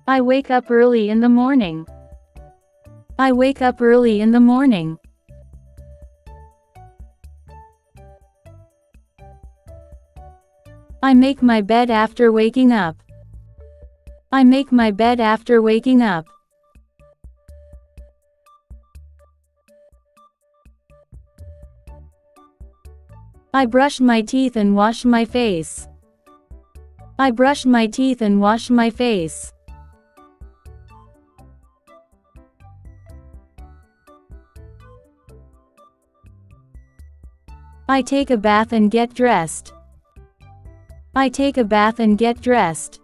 I wake up early in the morning. I wake up early in the morning. I make my bed after waking up. I make my bed after waking up. I brush my teeth and wash my face. I brush my teeth and wash my face. I take a bath and get dressed. I take a bath and get dressed.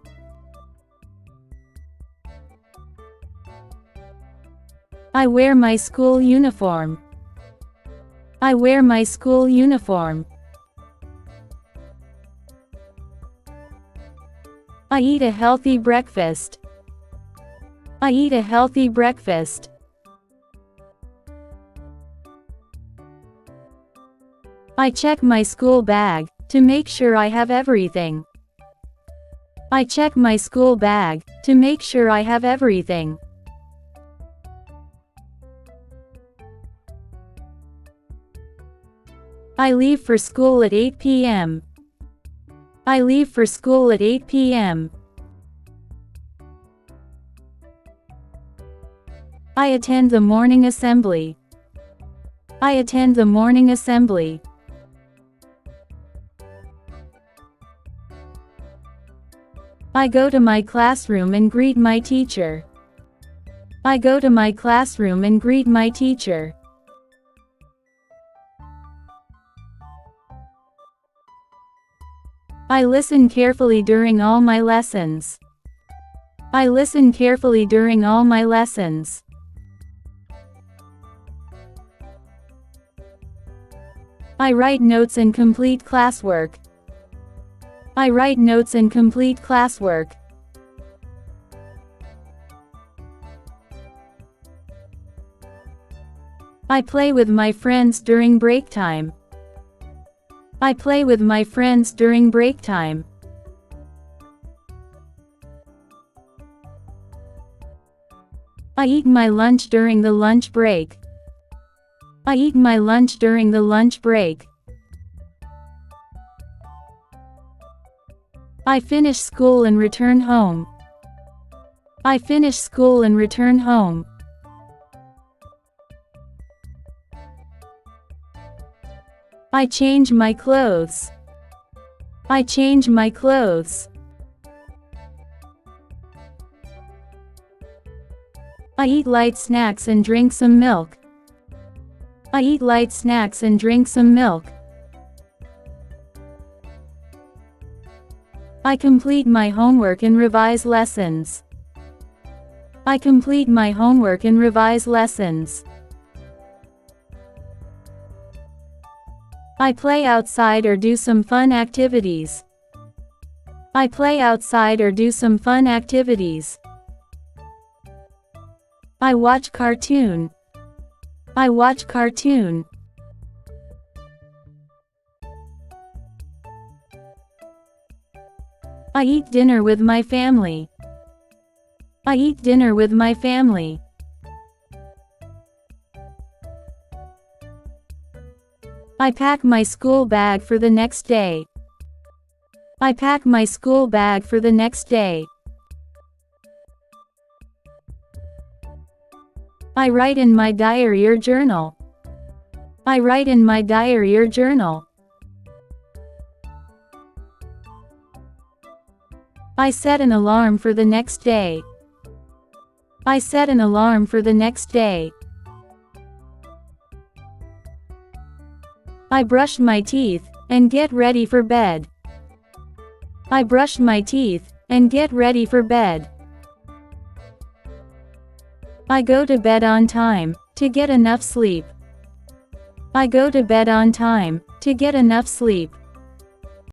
I wear my school uniform. I wear my school uniform. I eat a healthy breakfast. I eat a healthy breakfast. I check my school bag to make sure I have everything. I check my school bag to make sure I have everything. I leave for school at 8 p.m. I leave for school at 8 p.m. I attend the morning assembly. I attend the morning assembly. I go to my classroom and greet my teacher. I go to my classroom and greet my teacher. I listen carefully during all my lessons. I listen carefully during all my lessons. I write notes and complete classwork. I write notes and complete classwork. I play with my friends during break time. I play with my friends during break time. I eat my lunch during the lunch break. I eat my lunch during the lunch break. I finish school and return home. I finish school and return home. I change my clothes. I change my clothes. I eat light snacks and drink some milk. I eat light snacks and drink some milk. I complete my homework and revise lessons. I complete my homework and revise lessons. I play outside or do some fun activities. I play outside or do some fun activities. I watch cartoon. I watch cartoon. I eat dinner with my family. I eat dinner with my family. I pack my school bag for the next day. I pack my school bag for the next day. I write in my diary or journal. I write in my diary or journal. I set an alarm for the next day. I set an alarm for the next day. I brush my teeth and get ready for bed. I brush my teeth and get ready for bed. I go to bed on time to get enough sleep. I go to bed on time to get enough sleep.